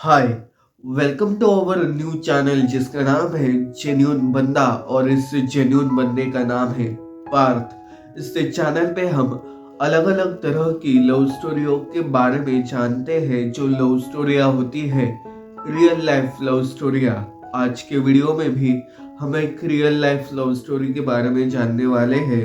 Hi, welcome to our new channel जिसका नाम है जेन्युइन बंदा और इस जेन्युइन बंदे का नाम है पार्थ। इस चैनल पे हम अलग अलग तरह की लव स्टोरियों के बारे में जानते हैं। जो लव स्टोरियाँ होती है रियल लाइफ लव स्टोरियाँ। आज के वीडियो में भी हम एक रियल लाइफ लव स्टोरी के बारे में जानने वाले हैं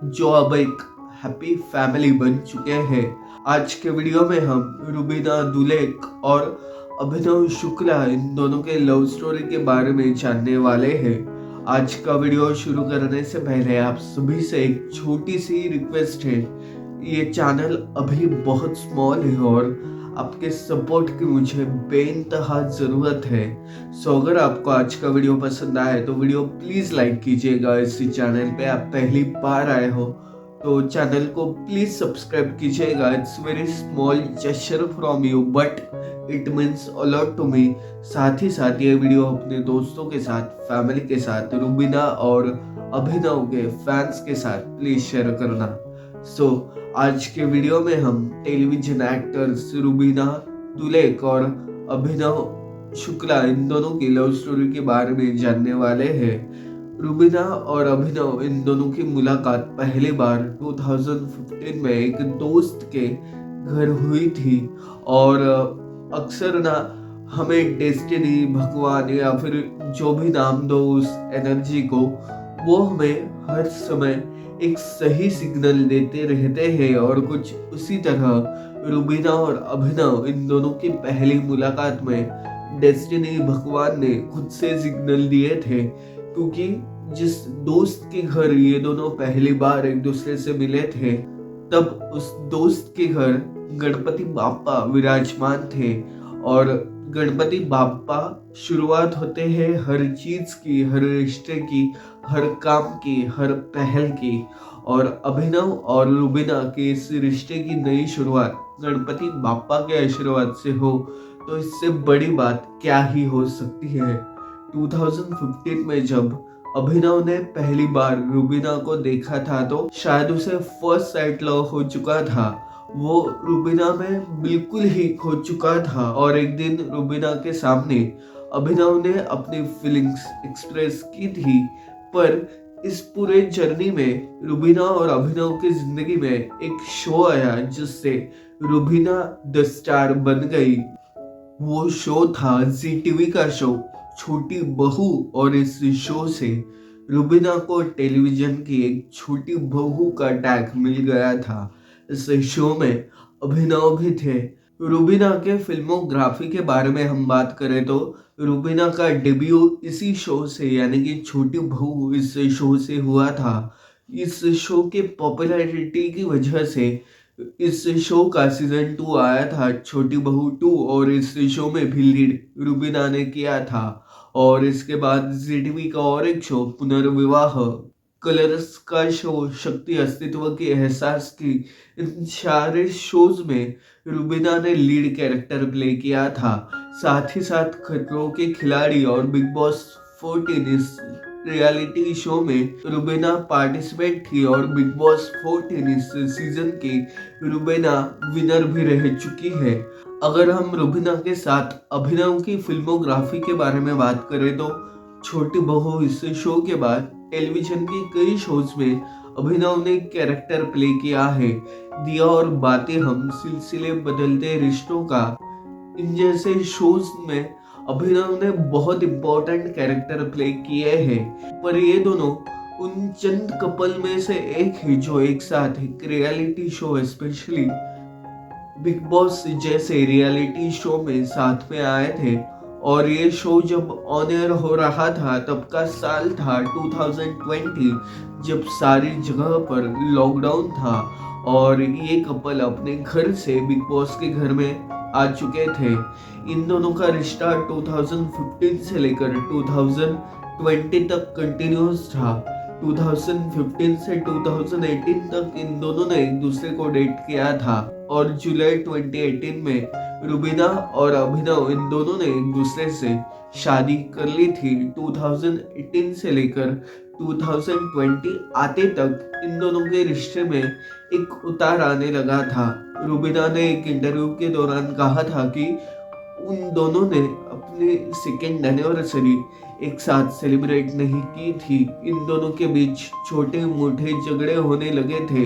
जो अब एक हैप्पी फैमिली बन चुके हैं। आज के वीडियो में हम रुबीना दुलेक और अभिनव शुक्ला इन दोनों के लव स्टोरी के बारे में जानने वाले हैं। आज का वीडियो शुरू करने से पहले आप सभी से एक छोटी सी रिक्वेस्ट है। ये चैनल अभी बहुत स्मॉल है और आपके सपोर्ट की मुझे बेइंतहा ज़रूरत है। सो अगर आपको आज का वीडियो पसंद आए तो वीडियो प्लीज़ लाइक कीजिएगा। इस चैनल पे आप पहली बार आए हो तो चैनल को प्लीज़ सब्सक्राइब कीजिएगा। It's very small gesture from you but it means a lot to me. साथ ही साथ ये वीडियो अपने दोस्तों के साथ, फैमिली के साथ, रुबीना और अभिनव के फैंस के साथ प्लीज़ शेयर करना। आज के वीडियो में हम टेलीविजन एक्टर्स रुबीना दुलेक और अभिनव शुक्ला इन दोनों की लव स्टोरी के बारे में जानने वाले हैं। रुबीना और अभिनव इन दोनों की मुलाकात पहली बार 2015 में एक दोस्त के घर हुई थी और अक्सर ना हमें डेस्टिनी, भगवान या फिर जो भी नाम दो उस एनर्जी को, वो हमें हर समय एक सही सिग्नल देते रहते हैं और कुछ उसी तरह रुबीना और अभिनव इन दोनों की पहली मुलाकात में डेस्टिनी, भगवान ने खुद से सिग्नल दिए थे। क्योंकि जिस दोस्त के घर ये दोनों पहली बार एक दूसरे से मिले थे तब उस दोस्त के घर गणपति बाप्पा विराजमान थे और गणपति बाप्पा शुरुआत होते हैं हर चीज की, हर रिश्ते की, हर काम की, हर पहल की। और अभिनव और रुबीना के इस रिश्ते की नई शुरुआत गणपति बाप्पा के आशीर्वाद से हो तो इससे बड़ी बात क्या ही हो सकती है। 2015 में जब अभिनव ने पहली बार रुबीना को देखा था तो शायद उसे फर्स्ट साइट लव हो चुका था। वो रुबीना में बिल्कुल ही खो चुका था और एक दिन रुबीना के सामने अभिनव ने अपनी फीलिंग्स एक्सप्रेस की थी। पर इस पूरे जर्नी में रुबीना और अभिनव की जिंदगी में एक शो आया जिससे रुबीना द स्टार बन गई। वो शो था जी टीवी का शो छोटी बहू और इस शो से रुबीना को टेलीविजन की एक छोटी बहू का टैग मिल गया था। इस शो में अभिनव भी थे। रुबीना के फिल्मोग्राफी के बारे में हम बात करें तो रुबीना का डेब्यू इसी शो से यानी कि छोटी बहू इस शो से हुआ था। इस शो के पॉपुलैरिटी की वजह से इस शो का सीजन 2 आया था, छोटी बहू 2, और इस शो में भी लीड रुबीना ने किया था। और इसके बाद जी टीवी का और एक शो पुनर्विवाह, कलर्स का शो, शक्ति अस्तित्व के एहसास की, इन सारे शोज में रुबीना ने लीड कैरेक्टर प्ले किया था। साथ ही साथ खतरों के खिलाड़ी और बिग बॉस 14 इस रियलिटी शो में रुबीना पार्टिसिपेट की और बिग बॉस 14 इस सीजन की रुबीना विनर भी रह चुकी है। अगर हम रुबीना के साथ अभिनव की फिल्मोग्राफी के बारे में बात करें तो छोटी बहू इस शो के बाद टेलीविजन के कई शोज में अभिनव ने कैरेक्टर प्ले किया है। दिया और बातें हम, सिलसिले बदलते रिश्तों का, इन जैसे शोज में अभिनव ने बहुत इम्पोर्टेंट कैरेक्टर प्ले किए हैं। पर ये दोनों उन चंद कपल में से एक है जो एक साथ एक reality show, specially big boss जैसे रियलिटी शो में साथ में आए थे। और ये शो जब ऑन एयर हो रहा था तब का साल था 2020, जब सारी जगह पर लॉकडाउन था और ये कपल अपने घर से बिग बॉस के घर में आ चुके थे। इन दोनों का रिश्ता 2015 से लेकर 2020 तक कंटिन्यूस था। 2015 से 2018 तक इन दोनों ने एक दूसरे को डेट किया था और जुलाई 2018 में रुबीना और अभिनव इन दोनों ने एक दूसरे से शादी कर ली थी। 2018 से लेकर 2020 आते तक इन दोनों के रिश्ते में एक उतार आने लगा था। रुबीना ने एक इंटरव्यू के दौरान कहा था कि उन दोनों ने अपनी सेकेंड एनिवर्सरी एक साथ सेलिब्रेट नहीं की थी। इन दोनों के बीच छोटे मोटे झगड़े होने लगे थे,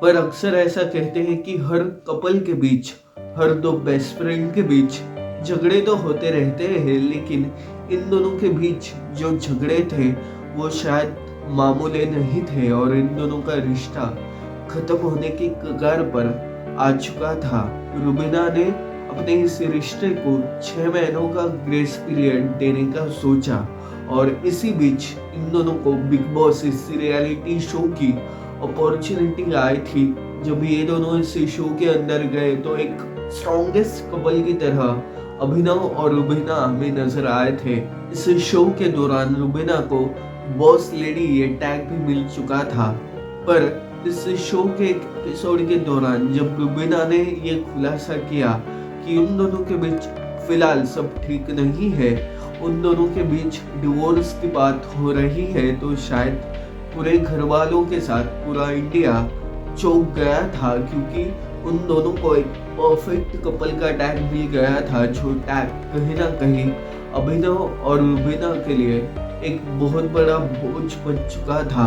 पर अक्सर ऐसा कहते हैं कि हर कपल के बीच, हर दो बेस्ट फ्रेंड के बीच झगड़े तो होते रहते हैं, लेकिन इन दोनों के बीच जो झगड़े थे वो शायद मामूली नहीं थे और इन दोनों का रिश्ता खत्म होने की कगार पर आ चुका था। रुबीना ने अपने इस रिश्ते को 6 महीनों का ग्रेस पीरियड देने का सोचा और इसी बीच इन दोनों को बिग बॉस इस रियलिटी शो की अपॉर्चुनिटी आई थी। जब ये दोनों इस शो के अंदर गए तो एक स्ट्रॉन्गेस्ट कपल की तरह अभिनव और रुबीना हमें नजर आए थे। इस शो के दौरान रुबीना को बॉस लेडी ये टैग भी मिल चुका था, पर इस शो के एक एपिसोड के दौरान जब रुबीना ने ये खुलासा किया कि उन दोनों के बीच फिलहाल सब ठीक नहीं है, उन दोनों के बीच डिवोर्स की बात हो रही है, तो शायद पूरे घर वालों के साथ पूरा इंडिया चौंक गया था, क्योंकि उन दोनों को एक परफेक्ट कपल का टैग मिल गया था, जो टैग कहीं ना कहीं अभिनव और रुबीना के लिए एक बहुत बड़ा बोझ बन चुका था।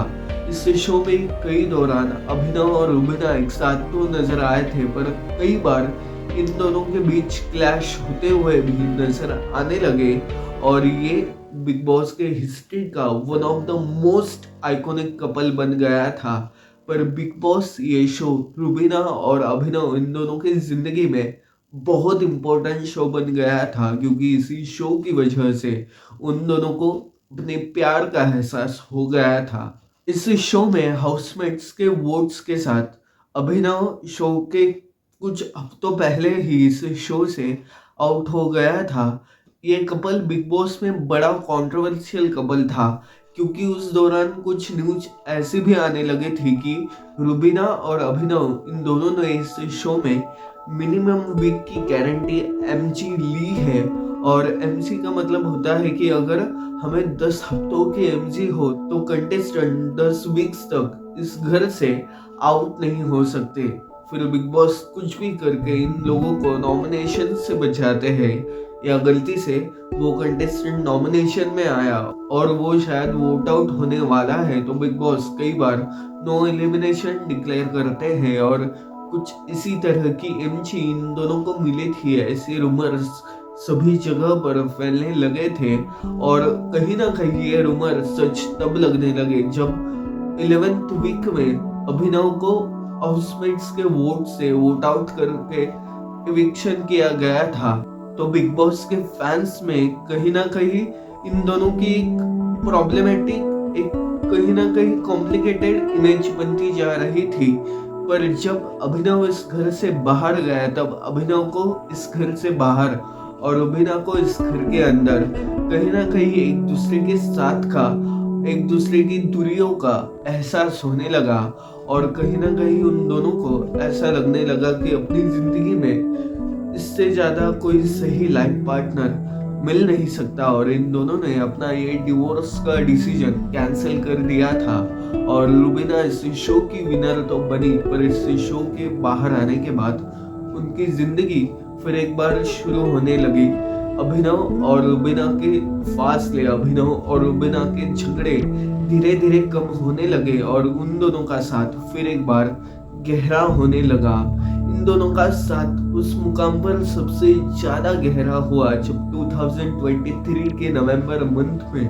इस शो में कई दौरान अभिनव और रुबीना एक साथ तो नजर आए थे, पर कई बार इन दोनों के बीच क्लैश होते हुए भी नजर आने लगे और ये बिग बॉस के हिस्ट्री का one of the most iconic couple बन गया था। पर बिग बॉस ये शो रुबीना और अभिनव इन दोनों की जिंदगी में बहुत इम्पोर्टेंट शो बन गया था, क्योंकि इसी शो की वजह से उन दोनों को अपने प्यार का एहसास हो गया था। इस शो में हाउसमेट्स के वोट्स के साथ अभिनव शो के कुछ हफ्तों पहले ही इस शो से आउट हो गया था। ये कपल बिग बॉस में बड़ा कंट्रोवर्शियल कपल था, क्योंकि उस दौरान कुछ न्यूज ऐसी भी आने लगे थे कि रुबीना और अभिनव इन दोनों ने इस शो में मिनिमम वीक की गारंटी एमजी ली है, और एमजी का मतलब होता है कि अगर हमें 10 हफ्तों की एमजी हो तो कंटेस्टेंट 10 वीक्स तक इस घर से आउट नहीं हो सकते। फिर बिग बॉस कुछ भी करके इन लोगों को नॉमिनेशन से बचाते हैं, या गलती से वो कंटेस्टेंट नॉमिनेशन में आया और वो शायद वोट आउट होने वाला है, तो बिग बॉस कई बार नो एलिमिनेशन डिक्लेयर करते हैं, और कुछ इसी तरह की एमजी इन दोनों को मिली थी। ऐसे रूमर्स सभी जगह पर फैलने लगे थे, और कहीं ना कहीं ये रूमर सच तब लगने लगे जब 11th वीक में अभिनव को हाउसमेट्स के वोट से वोट आउट करके इविक्शन किया गया था। तो बिग बॉस के फैंस में कहीं ना कहीं इन दोनों की एक प्रॉब्लमेटिक, एक कहीं ना कहीं कॉम्प्लिकेटेड इमेज बनती जा रही थी। पर जब अभिनव इस घर से बाहर गया, तब अभिनव को इस घर से बाहर और रुबीना को इस घर के अंदर कहीं ना कहीं एक दूसरे के साथ का, एक दूसरे की दूरियों का एहसास होने लगा, और कहीं ना कहीं उन दोनों को ऐसा लगने लगा कि अपनी जिंदगी में इससे ज्यादा कोई सही लाइफ पार्टनर मिल नहीं सकता, और इन दोनों ने अपना ये डिवोर्स का डिसीजन कैंसिल कर दिया था। और रुबीना इस शो की विनर तो बनी, पर इस शो के बाहर आने के बाद उनकी जिंदगी फिर एक बार शुरू होने लगी। अभिनव और रुबीना के फासले, अभिनव और रुबीना के झगड़े धीरे धीरे कम होने लगे, और उन दोनों का साथ फिर एक बार गहरा होने लगा। इन दोनों का साथ उस मुकाम पर सबसे ज्यादा गहरा हुआ जब 2023 के नवंबर मंथ में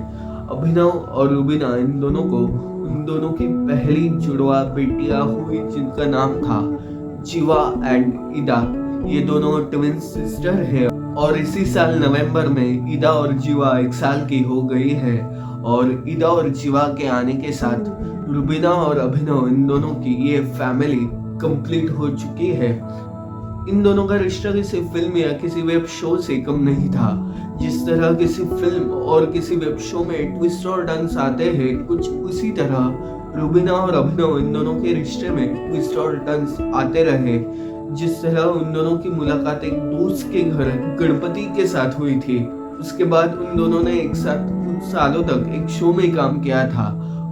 अभिनव और रुबीना इन दोनों को, उन दोनों की पहली जुड़वा बेटियां हुई, जिनका नाम था जीवा एंड ईदा। ये दोनों ट्विन सिस्टर है, और इसी साल नवंबर में ईदा और जीवा 1 साल की हो गई है। और ईदा और जीवा के आने के साथ रुबीना और अभिनव, इन दोनों की ये फैमिली कंप्लीट हो चुकी है। इन दोनों का रिश्ता किसी फिल्म या किसी वेब शो से कम नहीं था। जिस तरह किसी फिल्म और किसी वेब शो में ट्विस्ट और टर्न्स आते हैं, कुछ उसी तरह रुबीना और अभिनव इन दोनों के रिश्ते में ट्विस्ट और टर्न्स आते रहे। जिस तरह उन दोनों की मुलाकात एक दोस्त के घर गणपति के साथ हुई थी, उसके बाद उन दोनों ने एक साथ कुछ सालों तक एक शो में काम किया था।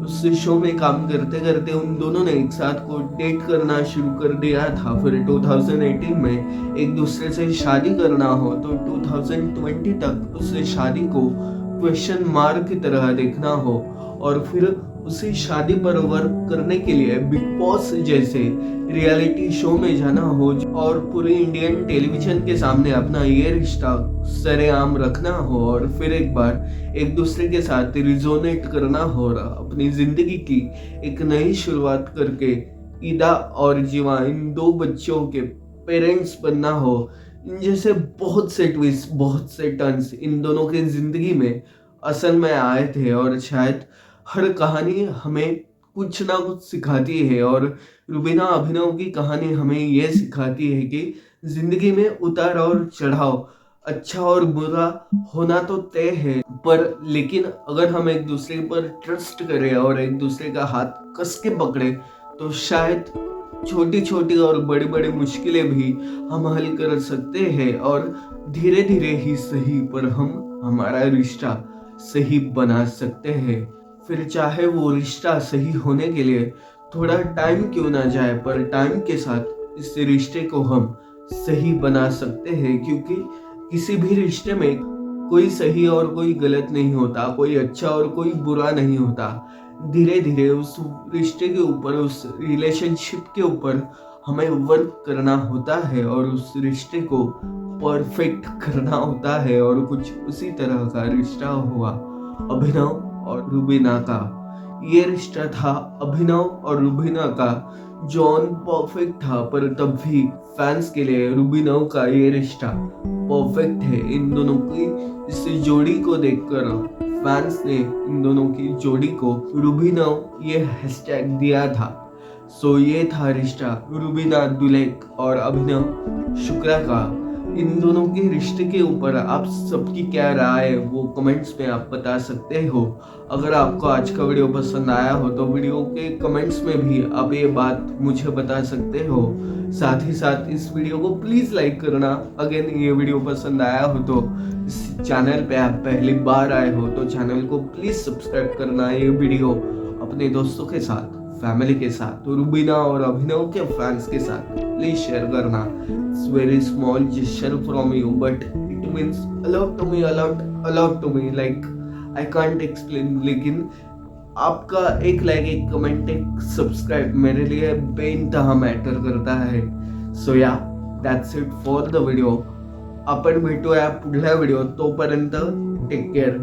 उस शो में काम करते करते उन दोनों ने एक साथ को डेट करना शुरू कर दिया था। फिर 2018 में एक दूसरे से शादी करना हो तो 2020 तक उस शादी को क्वेश्चन मार्क की तरह देखना हो, और फिर उसी शादी पर वर्क करने के लिए बिग बॉस जैसे रियलिटी शो में जाना हो और पूरे इंडियन टेलीविजन के सामने अपना ये रिश्ता सरेआम रखना हो, और फिर एक बार एक दूसरे के साथ रिजोनेट करना हो रहा, अपनी जिंदगी की एक नई शुरुआत करके ईदा और जीवा इन दो बच्चों के पेरेंट्स बनना हो। इन जैसे बहुत से ट्विस्ट, बहुत से टर्न्स इन दोनों के जिंदगी में असल में आए थे, और शायद हर कहानी हमें कुछ ना कुछ सिखाती है, और रुबीना अभिनव की कहानी हमें यह सिखाती है कि जिंदगी में उतार और चढ़ाव, अच्छा और बुरा होना तो तय है, पर लेकिन अगर हम एक दूसरे पर ट्रस्ट करें और एक दूसरे का हाथ कस के पकड़े तो शायद छोटी छोटी और बड़ी बड़ी मुश्किलें भी हम हल कर सकते हैं, और धीरे धीरे ही सही पर हम हमारा रिश्ता सही बना सकते हैं। फिर चाहे वो रिश्ता सही होने के लिए थोड़ा टाइम क्यों ना जाए, पर टाइम के साथ इस रिश्ते को हम सही बना सकते हैं, क्योंकि किसी भी रिश्ते में कोई सही और कोई गलत नहीं होता, कोई अच्छा और कोई बुरा नहीं होता। धीरे धीरे उस रिश्ते के ऊपर, उस रिलेशनशिप के ऊपर हमें वर्क करना होता है और उस रिश्ते को परफेक्ट करना होता है, और कुछ उसी तरह का रिश्ता हुआ अभिनव और रुबीना का। ये रिश्ता था अभिनव और रुबीना का, जो परफेक्ट था, पर तब भी फैंस के लिए रुबीनव का ये रिश्ता परफेक्ट है। इन दोनों की इस जोड़ी को देखकर फैंस ने इन दोनों की जोड़ी को रुबीनव ये हैशटैग दिया था। सो ये था रिश्ता रुबीना दुलेक और अभिनव शुक्ला का। इन दोनों के रिश्ते के ऊपर आप सबकी क्या राय है वो कमेंट्स में आप बता सकते हो। अगर आपको आज का वीडियो पसंद आया हो तो वीडियो के कमेंट्स में भी आप ये बात मुझे बता सकते हो। साथ ही साथ इस वीडियो को प्लीज लाइक करना। अगेन ये वीडियो पसंद आया हो तो इस चैनल पे आप पहली बार आए हो तो चैनल को प्लीज सब्सक्राइब करना। ये वीडियो अपने दोस्तों के साथ, फैमिली के साथ, तो रुबीना और अभिनव के फैंस के साथ प्लीज शेयर करना। It's very small gesture from you but it means a lot to me, a lot to me, like I can't explain. लेकिन आपका एक लाइक, एक कमेंट, एक सब्सक्राइब मेरे लिए बेइंतहा मॅटर करता है। सो या that's it for the video. आपण भेटूया पुढल्या व्हिडिओ, तोपर्यंत टेक केअर.